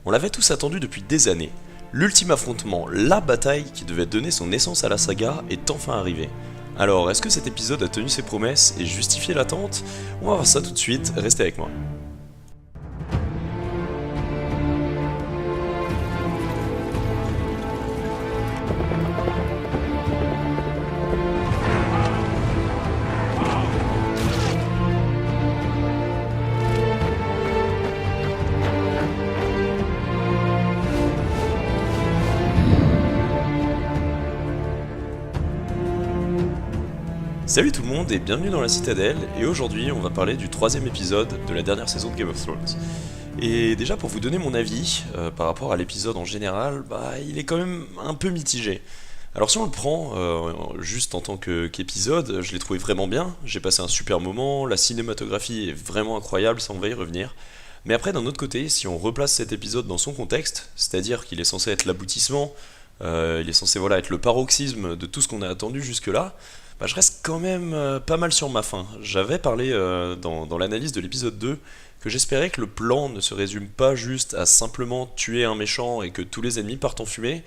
On l'avait tous attendu depuis des années. L'ultime affrontement, la bataille qui devait donner son essence à la saga est enfin arrivé. Alors, est-ce que cet épisode a tenu ses promesses et justifié l'attente? On va voir ça tout de suite, restez avec moi. Salut tout le monde et bienvenue dans la Citadelle, et aujourd'hui on va parler du troisième épisode de la dernière saison de Game of Thrones. Et déjà pour vous donner mon avis par rapport à l'épisode en général, il est quand même un peu mitigé. Alors si on le prend juste en tant qu'épisode, je l'ai trouvé vraiment bien, j'ai passé un super moment, la cinématographie est vraiment incroyable, ça on va y revenir. Mais après d'un autre côté, si on replace cet épisode dans son contexte, c'est-à-dire qu'il est censé être l'aboutissement, il est censé être le paroxysme de tout ce qu'on a attendu jusque-là, je reste quand même pas mal sur ma faim. J'avais parlé dans l'analyse de l'épisode 2 que j'espérais que le plan ne se résume pas juste à simplement tuer un méchant et que tous les ennemis partent en fumée.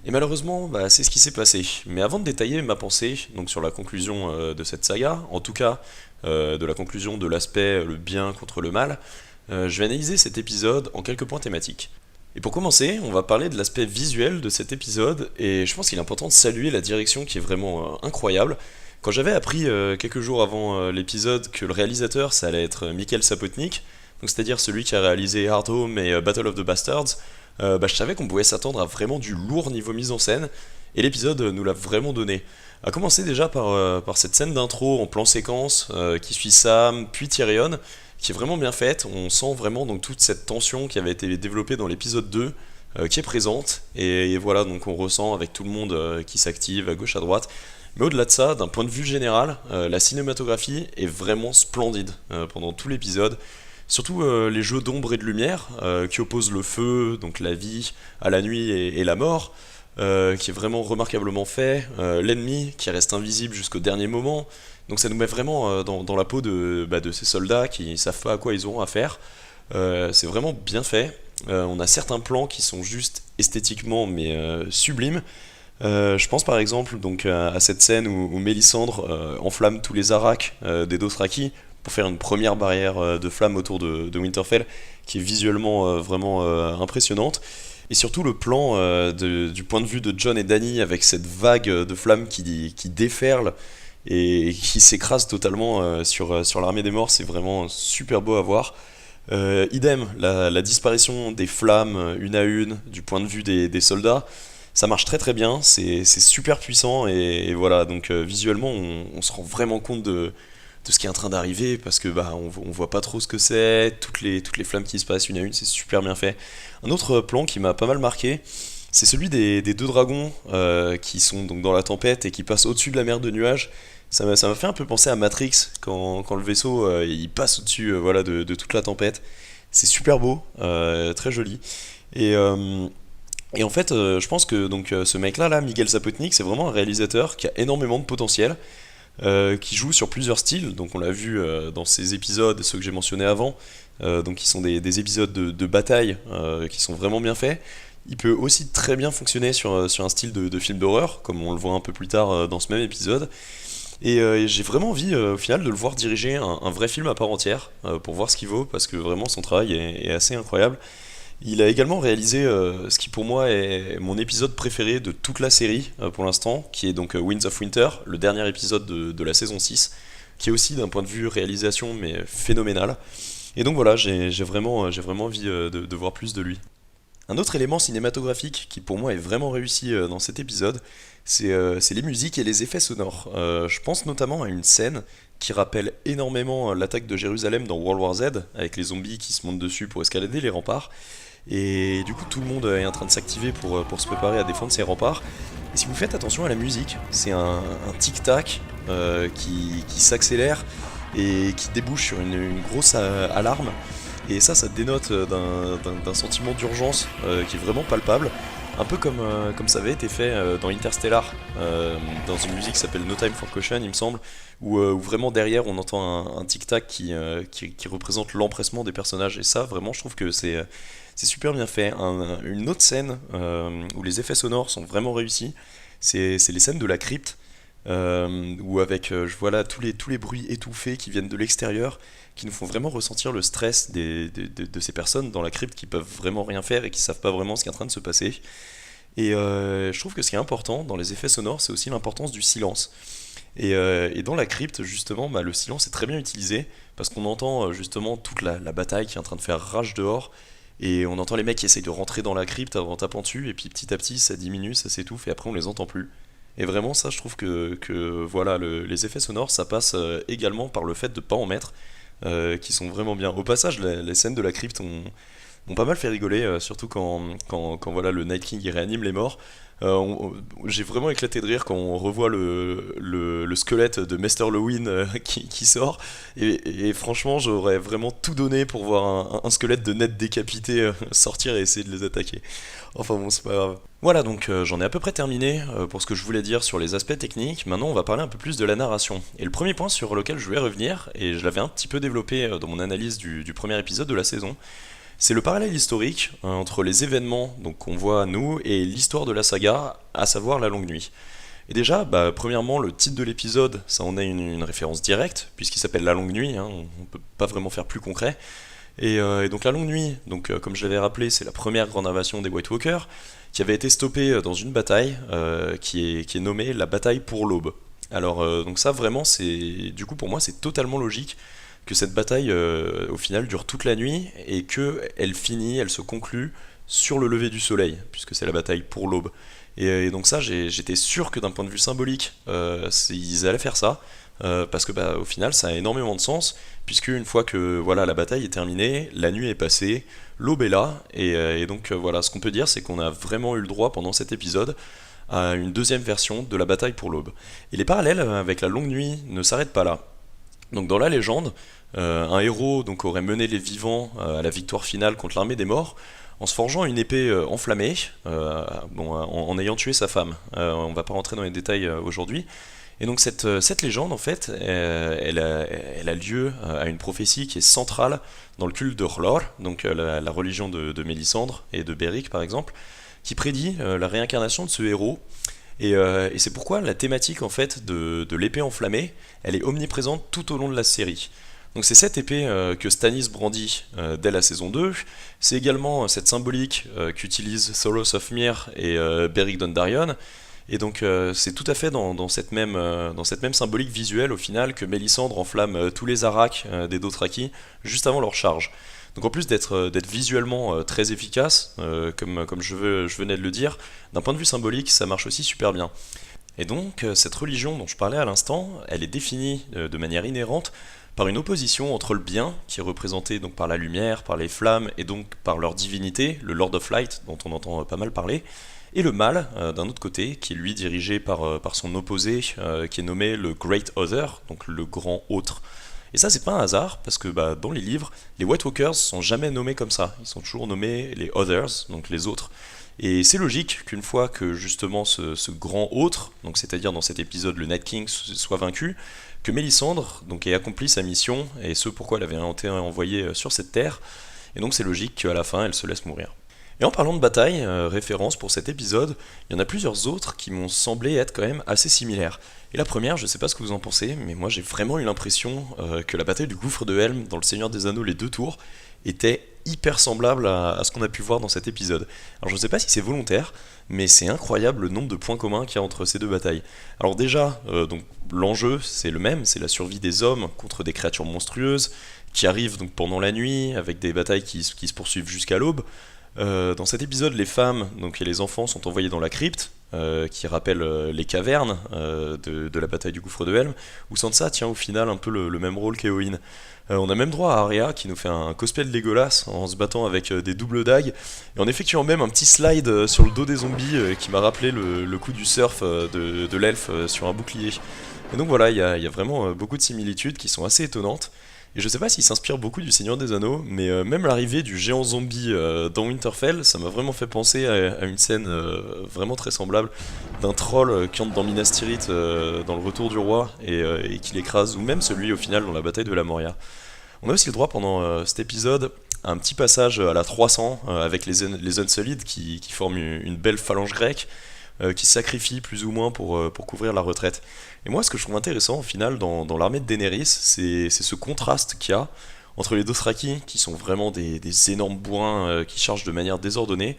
Et malheureusement, c'est ce qui s'est passé. Mais avant de détailler ma pensée donc sur la conclusion de cette saga, en tout cas de la conclusion de l'aspect le bien contre le mal, je vais analyser cet épisode en quelques points thématiques. Et pour commencer, on va parler de l'aspect visuel de cet épisode, et je pense qu'il est important de saluer la direction qui est vraiment incroyable. Quand j'avais appris quelques jours avant l'épisode que le réalisateur ça allait être Michael Sapochnik, donc c'est-à-dire celui qui a réalisé Hard Home et Battle of the Bastards, je savais qu'on pouvait s'attendre à vraiment du lourd niveau mise en scène, et l'épisode nous l'a vraiment donné. A commencer déjà par cette scène d'intro en plan séquence qui suit Sam, puis Tyrion, qui est vraiment bien faite. On sent vraiment donc toute cette tension qui avait été développée dans l'épisode 2 qui est présente, et voilà, donc on ressent avec tout le monde qui s'active à gauche à droite. Mais au-delà de ça, d'un point de vue général, la cinématographie est vraiment splendide pendant tout l'épisode. Surtout les jeux d'ombre et de lumière qui opposent le feu, donc la vie, à la nuit et la mort, qui est vraiment remarquablement fait. L'ennemi qui reste invisible jusqu'au dernier moment. Donc ça nous met vraiment dans la peau de ces soldats qui savent pas à quoi ils auront à faire. C'est vraiment bien fait. On a certains plans qui sont juste esthétiquement sublimes. Je pense par exemple donc à cette scène où Mélisandre enflamme tous les aracs des Dothraki pour faire une première barrière de flammes autour de Winterfell, qui est visuellement vraiment impressionnante. Et surtout le plan du point de vue de Jon et Dany avec cette vague de flammes qui déferle et qui s'écrase totalement sur l'armée des morts, c'est vraiment super beau à voir. Idem, la disparition des flammes une à une du point de vue des soldats, ça marche très très bien, c'est super puissant, et voilà, donc visuellement on se rend vraiment compte de ce qui est en train d'arriver, parce que on voit pas trop ce que c'est, toutes les flammes qui se passent une à une, c'est super bien fait. Un autre plan qui m'a pas mal marqué, c'est celui des deux dragons qui sont donc dans la tempête et qui passent au-dessus de la mer de nuages. Ça m'a fait un peu penser à Matrix, quand le vaisseau il passe au-dessus de toute la tempête. C'est super beau, très joli. Et en fait, je pense que ce mec-là, Miguel Sapochnik, c'est vraiment un réalisateur qui a énormément de potentiel, qui joue sur plusieurs styles. Donc on l'a vu dans ces épisodes, ceux que j'ai mentionnés avant, donc qui sont des épisodes de bataille qui sont vraiment bien faits. Il peut aussi très bien fonctionner sur un style de film d'horreur, comme on le voit un peu plus tard dans ce même épisode. Et j'ai vraiment envie au final de le voir diriger un vrai film à part entière, pour voir ce qu'il vaut, parce que vraiment son travail est assez incroyable. Il a également réalisé ce qui pour moi est mon épisode préféré de toute la série pour l'instant, qui est donc Winds of Winter, le dernier épisode de la saison 6, qui est aussi d'un point de vue réalisation phénoménal. Et donc voilà, j'ai vraiment envie de voir plus de lui. Un autre élément cinématographique qui pour moi est vraiment réussi dans cet épisode, c'est les musiques et les effets sonores. Je pense notamment à une scène qui rappelle énormément l'attaque de Jérusalem dans World War Z, avec les zombies qui se montent dessus pour escalader les remparts. Et du coup tout le monde est en train de s'activer pour se préparer à défendre ces remparts. Et si vous faites attention à la musique, c'est un tic-tac qui s'accélère et qui débouche sur une grosse alarme. Et ça dénote d'un sentiment d'urgence qui est vraiment palpable. un peu comme ça avait été fait dans Interstellar, dans une musique qui s'appelle No Time for Caution, il me semble, où vraiment derrière on entend un tic-tac qui représente l'empressement des personnages. Et ça, vraiment, je trouve que c'est super bien fait. Une autre scène où les effets sonores sont vraiment réussis, c'est les scènes de la crypte, où avec je vois là tous les bruits étouffés qui viennent de l'extérieur, qui nous font vraiment ressentir le stress de ces personnes dans la crypte qui peuvent vraiment rien faire et qui savent pas vraiment ce qui est en train de se passer. Et je trouve que ce qui est important dans les effets sonores, c'est aussi l'importance du silence. Et dans la crypte, justement, le silence est très bien utilisé parce qu'on entend justement toute la bataille qui est en train de faire rage dehors. Et on entend les mecs qui essayent de rentrer dans la crypte en tapant dessus, et puis petit à petit ça diminue, ça s'étouffe, et après on les entend plus. Et vraiment, ça, je trouve que voilà, les effets sonores, ça passe également par le fait de pas en mettre, qui sont vraiment bien. Au passage, les scènes de la crypte ont pas mal fait rigoler, surtout quand voilà, le Night King il réanime les morts. J'ai vraiment éclaté de rire quand on revoit le squelette de Mester Lewin qui sort. Et franchement, j'aurais vraiment tout donné pour voir un squelette de Ned décapité sortir et essayer de les attaquer. Enfin bon, c'est pas grave. Voilà, donc j'en ai à peu près terminé pour ce que je voulais dire sur les aspects techniques. Maintenant, on va parler un peu plus de la narration. Et le premier point sur lequel je voulais revenir, et je l'avais un petit peu développé dans mon analyse du premier épisode de la saison, c'est le parallèle historique entre les événements donc, qu'on voit à nous et l'histoire de la saga, à savoir la Longue Nuit. Et déjà, premièrement, le titre de l'épisode, ça en est une référence directe, puisqu'il s'appelle La Longue Nuit, on ne peut pas vraiment faire plus concret. Et donc La Longue Nuit, donc, comme je l'avais rappelé, c'est la première grande invasion des White Walkers, qui avait été stoppée dans une bataille qui est nommée la bataille pour l'Aube. Alors, donc ça, vraiment, du coup, pour moi, c'est totalement logique que cette bataille, au final, dure toute la nuit et qu'elle finit, elle se conclut sur le lever du soleil, puisque c'est la bataille pour l'aube. Et donc ça, j'étais sûr que d'un point de vue symbolique, ils allaient faire ça, parce que au final, ça a énormément de sens, puisque une fois que voilà, la bataille est terminée, la nuit est passée, l'aube est là, et donc voilà, ce qu'on peut dire, c'est qu'on a vraiment eu le droit pendant cet épisode à une deuxième version de la bataille pour l'aube. Et les parallèles avec la Longue Nuit ne s'arrêtent pas là. Donc dans la légende, un héros donc, aurait mené les vivants à la victoire finale contre l'armée des morts en se forgeant une épée enflammée, en ayant tué sa femme. On va pas rentrer dans les détails aujourd'hui. Et donc cette légende, en fait, elle a lieu à une prophétie qui est centrale dans le culte de Hlor, donc la religion de Mélisandre et de Beric par exemple, qui prédit la réincarnation de ce héros. Et c'est pourquoi la thématique en fait de l'épée enflammée, elle est omniprésente tout au long de la série. Donc c'est cette épée que Stannis brandit dès la saison 2, c'est également cette symbolique qu'utilisent Thoros of Myr et Beric Dondarrion, et donc c'est tout à fait dans cette même symbolique visuelle au final que Mélisandre enflamme tous les Araks des Dothraki juste avant leur charge. Donc en plus d'être visuellement très efficace, comme je venais de le dire, d'un point de vue symbolique, ça marche aussi super bien. Et donc cette religion dont je parlais à l'instant, elle est définie de manière inhérente par une opposition entre le bien, qui est représenté donc par la lumière, par les flammes, et donc par leur divinité, le Lord of Light, dont on entend pas mal parler, et le mal, d'un autre côté, qui est lui dirigé par son opposé, qui est nommé le Great Other, donc le grand autre. Et ça, c'est pas un hasard, parce que dans les livres, les White Walkers sont jamais nommés comme ça. Ils sont toujours nommés les Others, donc les autres. Et c'est logique qu'une fois que justement ce grand autre, donc c'est-à-dire dans cet épisode le Night King, soit vaincu, que Mélisandre donc, ait accompli sa mission, et ce pourquoi elle avait été envoyée sur cette terre, et donc c'est logique qu'à la fin elle se laisse mourir. Et en parlant de bataille, référence pour cet épisode, il y en a plusieurs autres qui m'ont semblé être quand même assez similaires. Et la première, je sais pas ce que vous en pensez, mais moi j'ai vraiment eu l'impression que la bataille du gouffre de Helm dans Le Seigneur des Anneaux, les deux tours, était hyper semblable à ce qu'on a pu voir dans cet épisode. Alors je sais pas si c'est volontaire, mais c'est incroyable le nombre de points communs qu'il y a entre ces deux batailles. Alors déjà, donc l'enjeu c'est le même, c'est la survie des hommes contre des créatures monstrueuses, qui arrivent donc pendant la nuit, avec des batailles qui se poursuivent jusqu'à l'aube. Dans cet épisode, les femmes donc, et les enfants sont envoyés dans la crypte, qui rappelle les cavernes de la bataille du gouffre de Helm, où Sansa tient au final un peu le même rôle qu'Éowyn. On a même droit à Arya qui nous fait un cosplay de Legolas en se battant avec des doubles dagues, et en effectuant même un petit slide sur le dos des zombies qui m'a rappelé le coup du surf de l'elfe sur un bouclier. Et donc voilà, il y a vraiment beaucoup de similitudes qui sont assez étonnantes. Et je sais pas s'il s'inspire beaucoup du Seigneur des Anneaux, mais même l'arrivée du géant zombie dans Winterfell, ça m'a vraiment fait penser à une scène vraiment très semblable d'un troll qui entre dans Minas Tirith dans le Retour du Roi et qui l'écrase, ou même celui au final dans la bataille de la Moria. On a aussi le droit pendant cet épisode à un petit passage à la 300 avec les Unsullied qui forment une belle phalange grecque qui se sacrifie plus ou moins pour couvrir la retraite. Et moi, ce que je trouve intéressant au final dans l'armée de Daenerys, c'est ce contraste qu'il y a entre les Dothraki, qui sont vraiment des énormes bourrins qui chargent de manière désordonnée,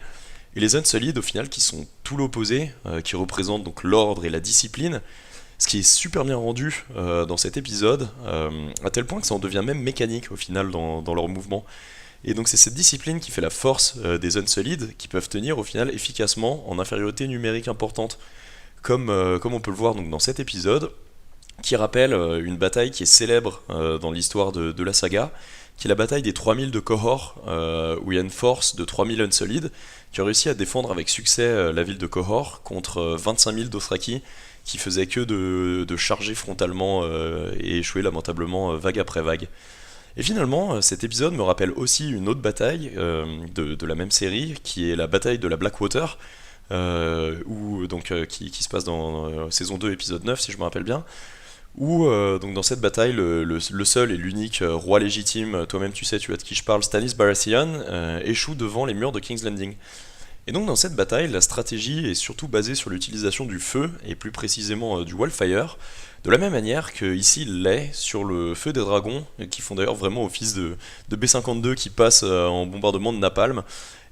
et les Unsullied au final qui sont tout l'opposé, qui représentent donc l'ordre et la discipline, ce qui est super bien rendu dans cet épisode, à tel point que ça en devient même mécanique au final dans leurs mouvements. Et donc c'est cette discipline qui fait la force des Unsullied, qui peuvent tenir au final efficacement en infériorité numérique importante, comme on peut le voir donc dans cet épisode, qui rappelle une bataille qui est célèbre dans l'histoire de la saga, qui est la bataille des 3000 de Qohor, où il y a une force de 3000 Unsullied qui a réussi à défendre avec succès la ville de Qohor contre 25 000 Dothraki qui faisaient que de charger frontalement et échouer lamentablement vague après vague. Et finalement, cet épisode me rappelle aussi une autre bataille de la même série, qui est la bataille de la Blackwater, qui se passe dans saison 2, épisode 9, si je me rappelle bien, où donc dans cette bataille, le seul et l'unique roi légitime, toi-même tu sais de qui je parle, Stannis Baratheon, échoue devant les murs de King's Landing. Et donc dans cette bataille, la stratégie est surtout basée sur l'utilisation du feu, et plus précisément du wildfire, de la même manière que ici il l'est sur le feu des dragons, qui font d'ailleurs vraiment office de B-52 qui passe en bombardement de napalm.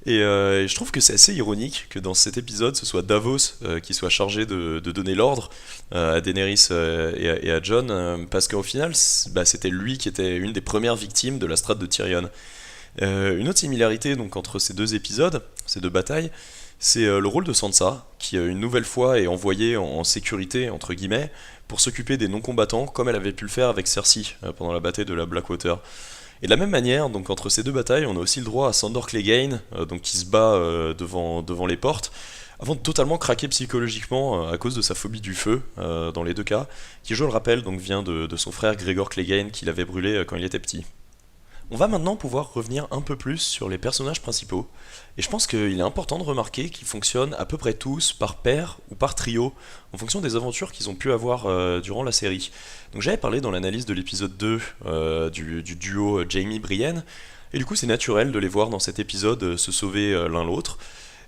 Et je trouve que c'est assez ironique que dans cet épisode, ce soit Davos qui soit chargé de donner l'ordre à Daenerys et à Jon, parce qu'au final, c'était lui qui était une des premières victimes de la strate de Tyrion. Une autre similarité donc entre ces deux épisodes, ces deux batailles, c'est le rôle de Sansa, qui une nouvelle fois est envoyée en sécurité, entre guillemets, pour s'occuper des non-combattants, comme elle avait pu le faire avec Cersei pendant la bataille de la Blackwater. Et de la même manière, donc entre ces deux batailles, on a aussi le droit à Sandor Clegane, donc qui se bat devant les portes, avant de totalement craquer psychologiquement à cause de sa phobie du feu, dans les deux cas, qui, je le rappelle, donc vient de son frère Gregor Clegane, qui l'avait brûlé quand il était petit. On va maintenant pouvoir revenir un peu plus sur les personnages principaux, et je pense qu'il est important de remarquer qu'ils fonctionnent à peu près tous par paire ou par trio, en fonction des aventures qu'ils ont pu avoir durant la série. Donc j'avais parlé dans l'analyse de l'épisode 2 du duo Jaime-Brienne, et du coup c'est naturel de les voir dans cet épisode se sauver l'un l'autre.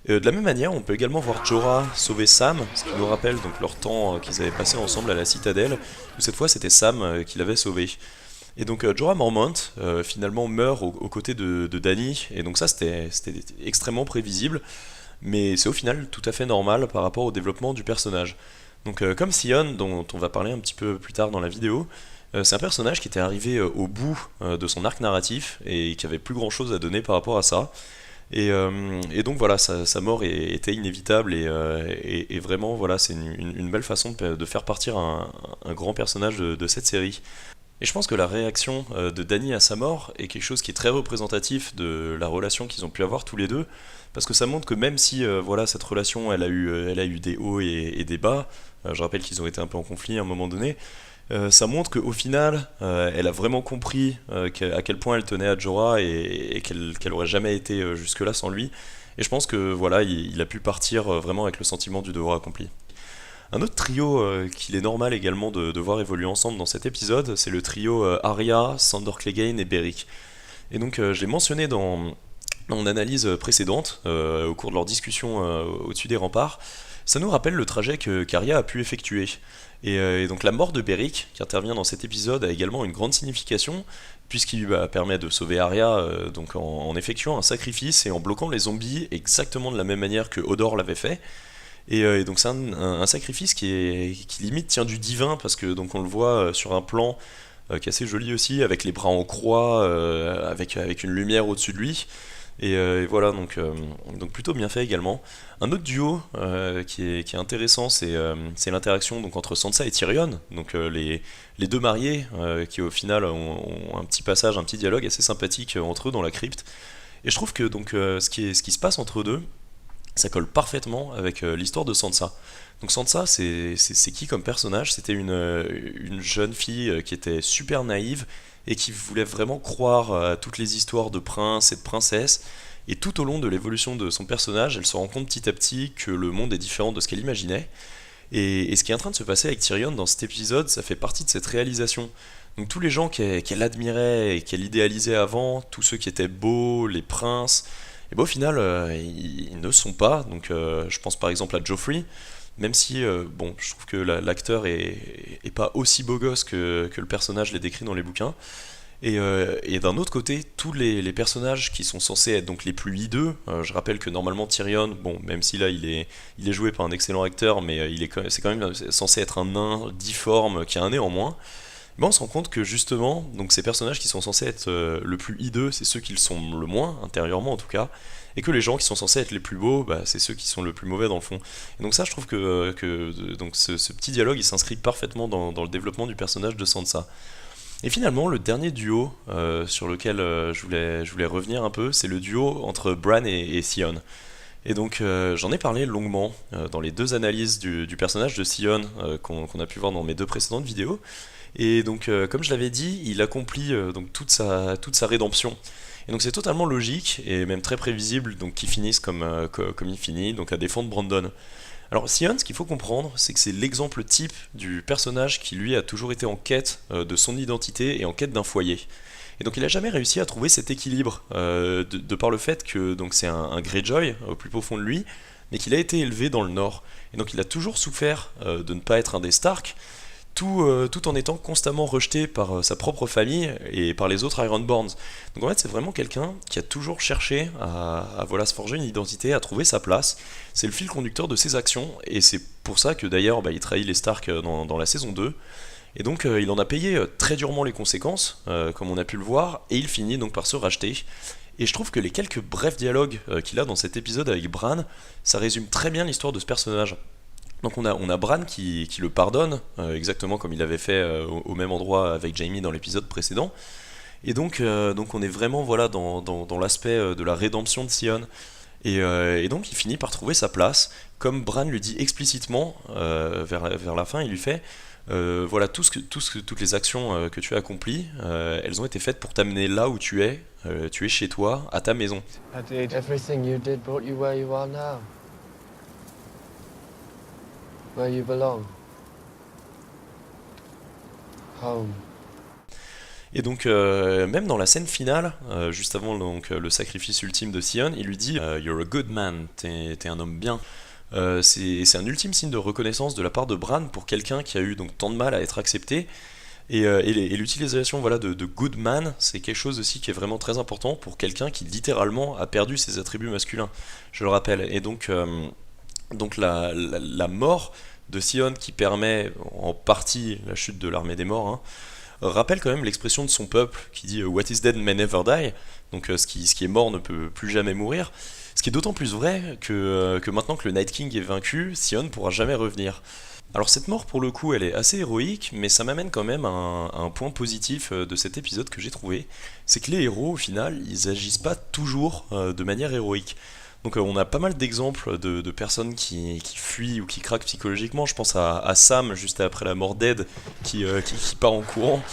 De la même manière, on peut également voir Jorah sauver Sam, ce qui nous rappelle donc leur temps qu'ils avaient passé ensemble à la citadelle, où cette fois c'était Sam qui l'avait sauvé. Et donc Jorah Mormont finalement meurt aux côtés de Dany, et donc ça c'était extrêmement prévisible, mais c'est au final tout à fait normal par rapport au développement du personnage. Donc comme Sion, dont on va parler un petit peu plus tard dans la vidéo, c'est un personnage qui était arrivé au bout de son arc narratif, et qui avait plus grand chose à donner par rapport à ça. Et donc voilà, sa mort était inévitable, et vraiment voilà, c'est une belle façon de faire partir un grand personnage de cette série. Et je pense que la réaction de Dany à sa mort est quelque chose qui est très représentatif de la relation qu'ils ont pu avoir tous les deux, parce que ça montre que même si voilà, cette relation elle a eu des hauts et des bas, je rappelle qu'ils ont été un peu en conflit à un moment donné, ça montre qu'au final elle a vraiment compris à quel point elle tenait à Jorah, et qu'elle aurait jamais été jusque-là sans lui, et je pense que voilà, il a pu partir vraiment avec le sentiment du devoir accompli. Un autre trio qu'il est normal également de voir évoluer ensemble dans cet épisode, c'est le trio Arya, Sandor Clegane et Beric. Et donc je l'ai mentionné dans mon analyse précédente, au cours de leur discussion au-dessus des remparts, ça nous rappelle le trajet qu'Arya a pu effectuer. Et donc la mort de Beric, qui intervient dans cet épisode, a également une grande signification, puisqu'il permet de sauver Arya donc en effectuant un sacrifice et en bloquant les zombies exactement de la même manière que Hodor l'avait fait. Et donc c'est un sacrifice qui limite tient du divin, parce que donc on le voit sur un plan qui est assez joli aussi, avec les bras en croix, avec une lumière au-dessus de lui. Et voilà, donc plutôt bien fait également. Un autre duo qui est intéressant, c'est l'interaction donc entre Sansa et Tyrion, donc les deux mariés qui au final ont un petit passage, un petit dialogue assez sympathique entre eux dans la crypte. Et je trouve que donc ce qui se passe entre eux deux, ça colle parfaitement avec l'histoire de Sansa. Donc Sansa, c'est qui comme personnage? C'était une jeune fille qui était super naïve et qui voulait vraiment croire à toutes les histoires de princes et de princesses. Et tout au long de l'évolution de son personnage, elle se rend compte petit à petit que le monde est différent de ce qu'elle imaginait. Et ce qui est en train de se passer avec Tyrion dans cet épisode, ça fait partie de cette réalisation. Donc tous les gens qu'elle admirait et qu'elle idéalisait avant, tous ceux qui étaient beaux, les princes, et ben au final, ils ne sont pas. Donc je pense par exemple à Joffrey, même si bon, je trouve que l'acteur est pas aussi beau gosse que le personnage l'est décrit dans les bouquins. Et d'un autre côté, tous les personnages qui sont censés être donc les plus hideux, je rappelle que normalement Tyrion, bon, même si là il est joué par un excellent acteur, mais c'est quand même censé être un nain difforme qui a un nez en moins. Ben on se rend compte que justement, donc ces personnages qui sont censés être le plus hideux, c'est ceux qui le sont le moins, intérieurement en tout cas, et que les gens qui sont censés être les plus beaux, bah, c'est ceux qui sont le plus mauvais dans le fond. Et donc ça, je trouve que donc ce petit dialogue, il s'inscrit parfaitement dans le développement du personnage de Sansa. Et finalement, le dernier duo sur lequel je voulais revenir un peu, c'est le duo entre Bran et Sion. Et donc j'en ai parlé longuement dans les deux analyses du personnage de Sion qu'on a pu voir dans mes deux précédentes vidéos. Et donc comme je l'avais dit, il accomplit donc toute sa rédemption. Et donc c'est totalement logique et même très prévisible donc qu'il finisse comme il finit, donc à défendre Brandon. Alors Sion, ce qu'il faut comprendre, c'est que c'est l'exemple type du personnage qui lui a toujours été en quête de son identité et en quête d'un foyer. Et donc il a jamais réussi à trouver cet équilibre de par le fait que donc c'est un Greyjoy au plus profond de lui, mais qu'il a été élevé dans le Nord. Et donc il a toujours souffert de ne pas être un des Stark, tout en étant constamment rejeté par sa propre famille et par les autres Ironborns. Donc en fait c'est vraiment quelqu'un qui a toujours cherché à voilà, se forger une identité, à trouver sa place. C'est le fil conducteur de ses actions, et c'est pour ça que d'ailleurs bah, il trahit les Stark dans la saison 2. Et donc il en a payé très durement les conséquences, comme on a pu le voir, et il finit donc par se racheter. Et je trouve que les quelques brefs dialogues qu'il a dans cet épisode avec Bran, ça résume très bien l'histoire de ce personnage. Donc on a Bran qui le pardonne, exactement comme il avait fait au même endroit avec Jaime dans l'épisode précédent. Et donc on est vraiment voilà, dans l'aspect de la rédemption de Sion. Et donc il finit par trouver sa place, comme Bran lui dit explicitement vers la fin, il lui fait voilà, toutes les actions que tu as accomplies, elles ont été faites pour t'amener là où tu es chez toi, à ta maison. I did. Everything you did brought you where you are now. Where you belong. Home. Et donc même dans la scène finale, juste avant donc, le sacrifice ultime de Sion, il lui dit You're a good man, t'es un homme bien. C'est un ultime signe de reconnaissance de la part de Bran pour quelqu'un qui a eu donc tant de mal à être accepté. Et l'utilisation voilà, de good man, c'est quelque chose aussi qui est vraiment très important pour quelqu'un qui littéralement a perdu ses attributs masculins, je le rappelle. Et donc la mort de Sion, qui permet en partie la chute de l'armée des morts, hein, rappelle quand même l'expression de son peuple qui dit What is dead may never die, donc ce qui est mort ne peut plus jamais mourir. Ce qui est d'autant plus vrai que maintenant que le Night King est vaincu, Sion ne pourra jamais revenir. Alors cette mort pour le coup elle est assez héroïque, mais ça m'amène quand même à un point positif de cet épisode que j'ai trouvé, c'est que les héros au final ils agissent pas toujours de manière héroïque. Donc on a pas mal d'exemples de personnes qui fuient ou qui craquent psychologiquement. Je pense à Sam juste après la mort d'Ed qui part en courant,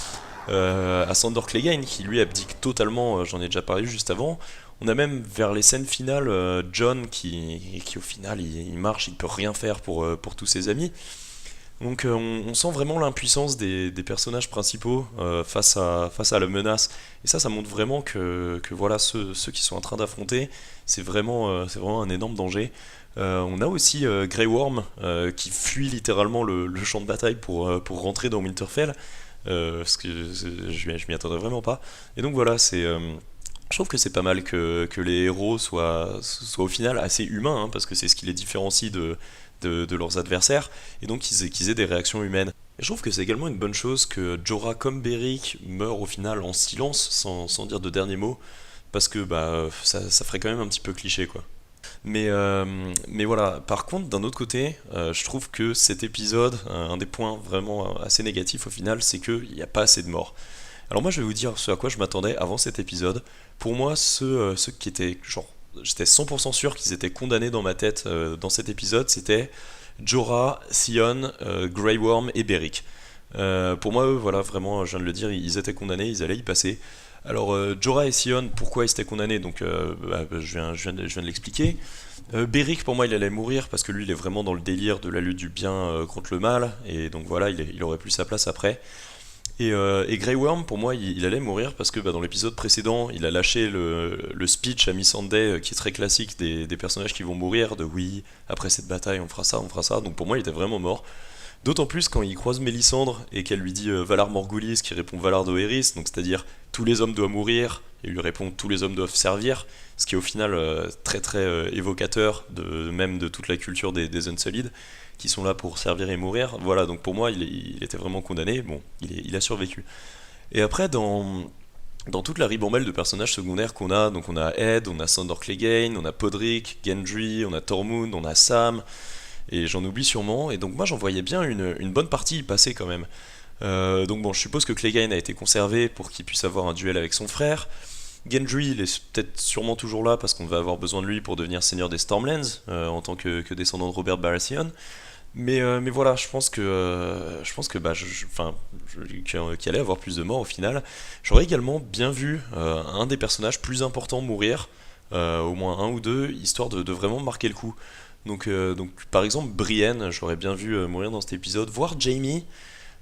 à Sandor Clegane qui lui abdique totalement, j'en ai déjà parlé juste avant. On a même vers les scènes finales John qui au final il marche, il peut rien faire pour tous ses amis. Donc on sent vraiment l'impuissance des personnages principaux face à la menace. Et ça montre vraiment que voilà, ceux qui sont en train d'affronter, c'est vraiment un énorme danger. On a aussi Grey Worm qui fuit littéralement le champ de bataille pour rentrer dans Winterfell. Parce que je m'y attendais vraiment pas. Et donc voilà, je trouve que c'est pas mal que les héros soient au final assez humains, hein, parce que c'est ce qui les différencie de leurs adversaires, et donc qu'ils aient des réactions humaines. Et je trouve que c'est également une bonne chose que Jorah comme Beric meurent au final en silence, sans dire de dernier mot, parce que bah, ça ferait quand même un petit peu cliché, quoi. Mais voilà, par contre, d'un autre côté, je trouve que cet épisode, un des points vraiment assez négatifs au final, c'est qu'il n'y a pas assez de morts. Alors moi je vais vous dire ce à quoi je m'attendais avant cet épisode. Pour moi, ceux qui étaient genre j'étais 100% sûr qu'ils étaient condamnés dans ma tête dans cet épisode, c'était Jorah, Theon, Grey Worm et Beric. Pour moi, eux, voilà, vraiment, je viens de le dire, ils étaient condamnés, ils allaient y passer. Alors, Jorah et Sion, pourquoi ils étaient condamnés? Donc, je viens de l'expliquer. Beric, pour moi, il allait mourir parce que lui, il est vraiment dans le délire de la lutte du bien contre le mal, et donc voilà, il aurait plus sa place après. Et Grey Worm, pour moi, il allait mourir parce que dans l'épisode précédent, il a lâché le speech à Missandei qui est très classique des personnages qui vont mourir, de oui, après cette bataille, on fera ça, on fera ça. Donc pour moi, il était vraiment mort. D'autant plus quand il croise Mélisandre et qu'elle lui dit Valar Morghulis, qui répond Valar Dohaeris, donc c'est-à-dire tous les hommes doivent mourir, et il lui répond tous les hommes doivent servir, ce qui est au final très très évocateur même de toute la culture des Unsullied, qui sont là pour servir et mourir. Voilà, donc pour moi il était vraiment condamné, bon, il a survécu. Et après dans toute la ribambelle de personnages secondaires qu'on a, donc on a Ed, on a Sandor Clegane, on a Podrick, Gendry, on a Tormund, on a Sam, et j'en oublie sûrement, et donc moi j'en voyais bien une bonne partie y passer quand même. Donc bon, je suppose que Clegane a été conservé pour qu'il puisse avoir un duel avec son frère. Gendry, il est peut-être sûrement toujours là parce qu'on va avoir besoin de lui pour devenir seigneur des Stormlands en tant que descendant de Robert Baratheon. Mais voilà, je pense que qu'il allait avoir plus de morts au final. J'aurais également bien vu un des personnages plus importants mourir, au moins un ou deux, histoire de vraiment marquer le coup. Donc par exemple Brienne, j'aurais bien vu mourir dans cet épisode, voire Jaime,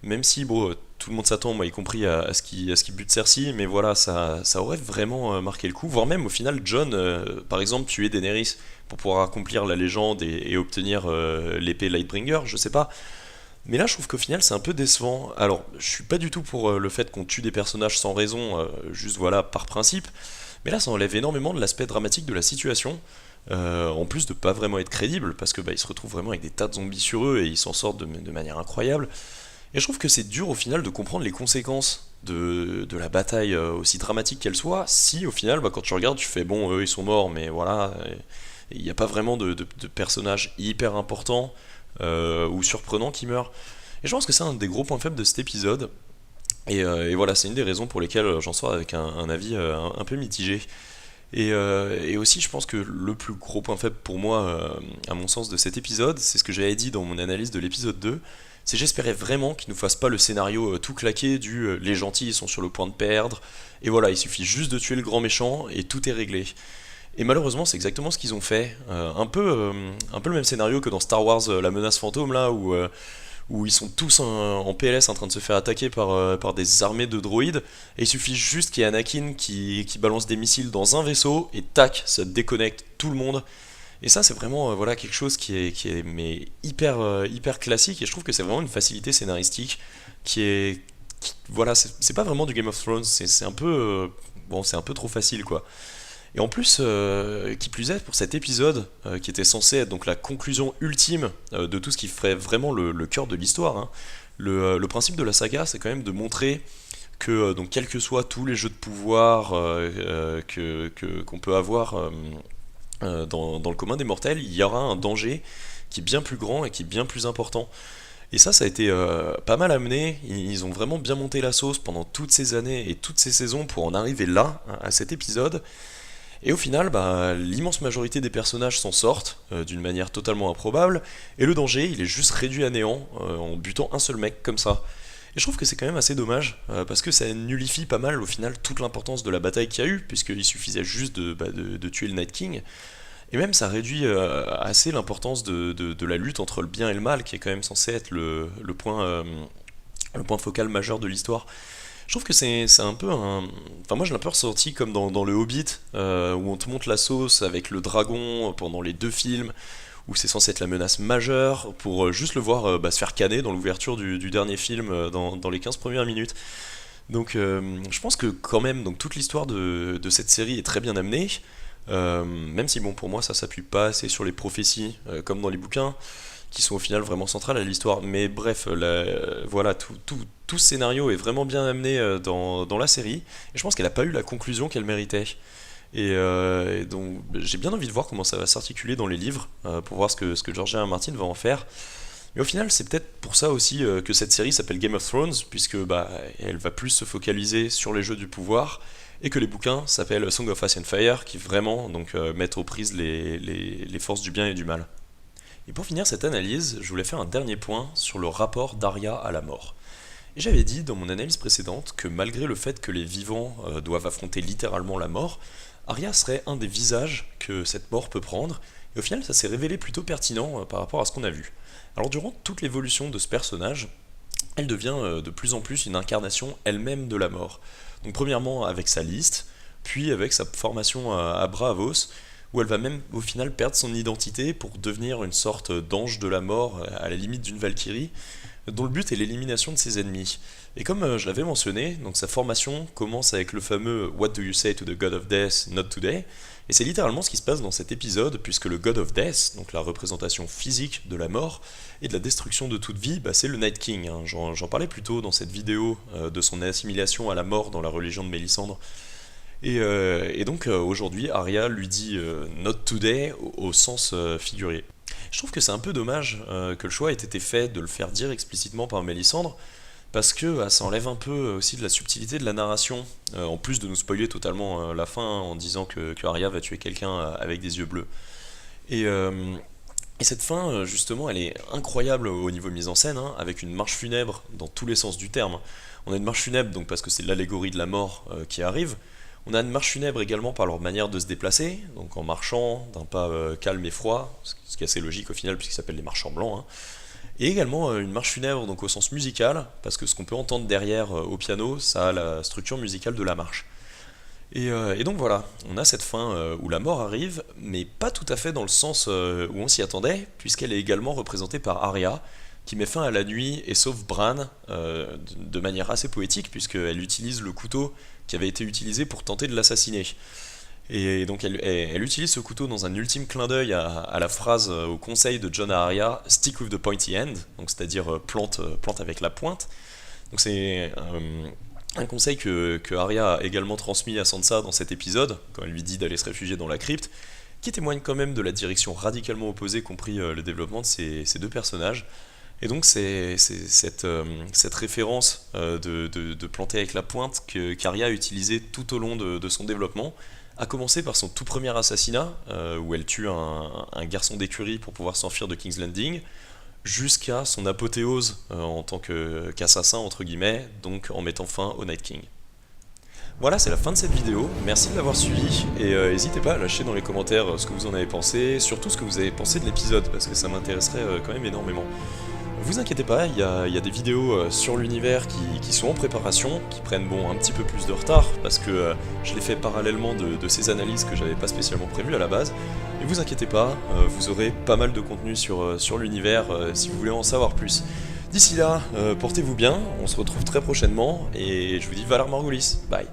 même si bon, tout le monde s'attend, moi y compris à ce qui bute Cersei, mais voilà, ça aurait vraiment marqué le coup, voire même au final Jon, par exemple, tuer Daenerys pour pouvoir accomplir la légende et obtenir l'épée Lightbringer, je sais pas. Mais là, je trouve qu'au final, c'est un peu décevant. Alors, je suis pas du tout pour le fait qu'on tue des personnages sans raison, juste voilà, par principe, mais là, ça enlève énormément de l'aspect dramatique de la situation. En plus de pas vraiment être crédible, parce que ils se retrouvent vraiment avec des tas de zombies sur eux et ils s'en sortent de manière incroyable. Et je trouve que c'est dur au final de comprendre les conséquences de la bataille aussi dramatique qu'elle soit, si au final, quand tu regardes, tu fais bon, eux ils sont morts, mais voilà, il n'y a pas vraiment de personnages hyper importants ou surprenants qui meurent. Et je pense que c'est un des gros points faibles de cet épisode. Et voilà, c'est une des raisons pour lesquelles j'en sors avec un avis un peu mitigé. Et aussi, je pense que le plus gros point faible pour moi, à mon sens, de cet épisode, c'est ce que j'avais dit dans mon analyse de l'épisode 2, c'est j'espérais vraiment qu'ils nous fassent pas le scénario tout claqué du les gentils ils sont sur le point de perdre, et voilà, il suffit juste de tuer le grand méchant et tout est réglé. Et malheureusement, c'est exactement ce qu'ils ont fait. Un peu le même scénario que dans Star Wars, la menace fantôme, là, où ils sont tous en PLS en train de se faire attaquer par des armées de droïdes, et il suffit juste qu'il y ait Anakin qui balance des missiles dans un vaisseau, et tac, ça déconnecte tout le monde. Et ça, c'est vraiment voilà, quelque chose qui est mais hyper classique, et je trouve que c'est vraiment une facilité scénaristique voilà, c'est pas vraiment du Game of Thrones, c'est un peu. Bon, c'est un peu trop facile, quoi. Et en plus, qui plus est, pour cet épisode, qui était censé être donc la conclusion ultime de tout ce qui ferait vraiment le cœur de l'histoire, hein, le principe de la saga, c'est quand même de montrer que, donc, quels que soient tous les jeux de pouvoir qu'on peut avoir dans le commun des mortels, il y aura un danger qui est bien plus grand et qui est bien plus important. Et ça a été pas mal amené, ils ont vraiment bien monté la sauce pendant toutes ces années et toutes ces saisons pour en arriver là, à cet épisode. Et au final, l'immense majorité des personnages s'en sortent d'une manière totalement improbable, et le danger, il est juste réduit à néant en butant un seul mec comme ça. Et je trouve que c'est quand même assez dommage, parce que ça nullifie pas mal au final toute l'importance de la bataille qu'il y a eu, puisqu'il suffisait juste de tuer le Night King, et même ça réduit assez l'importance de la lutte entre le bien et le mal, qui est quand même censé être le point focal majeur de l'histoire. Je trouve que c'est un peu un. Enfin, moi je l'ai un peu ressenti comme dans le Hobbit, où on te montre la sauce avec le dragon pendant les deux films, où c'est censé être la menace majeure, pour juste le voir se faire canner dans l'ouverture du dernier film dans les 15 premières minutes. Donc je pense que quand même donc, toute l'histoire de cette série est très bien amenée, même si bon pour moi ça s'appuie pas assez sur les prophéties comme dans les bouquins, qui sont au final vraiment centrales à l'histoire. Mais bref, voilà, tout ce scénario est vraiment bien amené dans la série, et je pense qu'elle n'a pas eu la conclusion qu'elle méritait. Et donc j'ai bien envie de voir comment ça va s'articuler dans les livres, pour voir ce que George R. R. Martin va en faire. Mais au final, c'est peut-être pour ça aussi que cette série s'appelle Game of Thrones, puisque elle va plus se focaliser sur les jeux du pouvoir, et que les bouquins s'appellent Song of Ice and Fire, qui vraiment donc, mettent aux prises les forces du bien et du mal. Et pour finir cette analyse, je voulais faire un dernier point sur le rapport d'Arya à la mort. Et j'avais dit dans mon analyse précédente que malgré le fait que les vivants doivent affronter littéralement la mort, Arya serait un des visages que cette mort peut prendre, et au final ça s'est révélé plutôt pertinent par rapport à ce qu'on a vu. Alors durant toute l'évolution de ce personnage, elle devient de plus en plus une incarnation elle-même de la mort. Donc premièrement avec sa liste, puis avec sa formation à Braavos, où elle va même au final perdre son identité pour devenir une sorte d'ange de la mort à la limite d'une Valkyrie, dont le but est l'élimination de ses ennemis. Et comme je l'avais mentionné, donc sa formation commence avec le fameux What do you say to the God of Death, not today, et c'est littéralement ce qui se passe dans cet épisode, puisque le God of Death, donc la représentation physique de la mort et de la destruction de toute vie, c'est le Night King. J'en parlais plus tôt dans cette vidéo de son assimilation à la mort dans la religion de Mélisandre. Et donc aujourd'hui, Arya lui dit Not today au sens figuré. Je trouve que c'est un peu dommage que le choix ait été fait de le faire dire explicitement par Mélisandre, parce que ça enlève un peu aussi de la subtilité de la narration, en plus de nous spoiler totalement la fin en disant que Arya va tuer quelqu'un avec des yeux bleus. Et cette fin, justement, elle est incroyable au niveau mise en scène, avec une marche funèbre dans tous les sens du terme. On a une marche funèbre donc parce que c'est l'allégorie de la mort qui arrive. On a une marche funèbre également par leur manière de se déplacer, donc en marchant d'un pas calme et froid, ce qui est assez logique au final puisqu'ils s'appellent les marchands blancs. Et également une marche funèbre donc au sens musical, parce que ce qu'on peut entendre derrière au piano, ça a la structure musicale de la marche. Et donc voilà, on a cette fin où la mort arrive, mais pas tout à fait dans le sens où on s'y attendait, puisqu'elle est également représentée par Arya, qui met fin à la nuit et sauve Bran de manière assez poétique, puisqu'elle utilise le couteau qui avait été utilisé pour tenter de l'assassiner. Et donc elle utilise ce couteau dans un ultime clin d'œil à la phrase au conseil de Jon à Arya, stick with the pointy end, donc c'est-à-dire plante avec la pointe. Donc c'est un conseil que Arya a également transmis à Sansa dans cet épisode, quand elle lui dit d'aller se réfugier dans la crypte, qui témoigne quand même de la direction radicalement opposée qu'ont pris le développement de ces deux personnages. Et donc c'est cette référence de planter avec la pointe qu'Arya a utilisée tout au long de son développement, à commencer par son tout premier assassinat, où elle tue un garçon d'écurie pour pouvoir s'enfuir de King's Landing, jusqu'à son apothéose en tant qu'assassin, entre guillemets, donc en mettant fin au Night King. Voilà, c'est la fin de cette vidéo, merci de l'avoir suivi, et n'hésitez pas à lâcher dans les commentaires ce que vous en avez pensé, surtout ce que vous avez pensé de l'épisode, parce que ça m'intéresserait quand même énormément. Vous inquiétez pas, il y a des vidéos sur l'univers qui sont en préparation, qui prennent un petit peu plus de retard, parce que je les fais parallèlement de ces analyses que j'avais pas spécialement prévues à la base. Et vous inquiétez pas, vous aurez pas mal de contenu sur l'univers si vous voulez en savoir plus. D'ici là, portez-vous bien, on se retrouve très prochainement, et je vous dis Valar Morghulis, bye.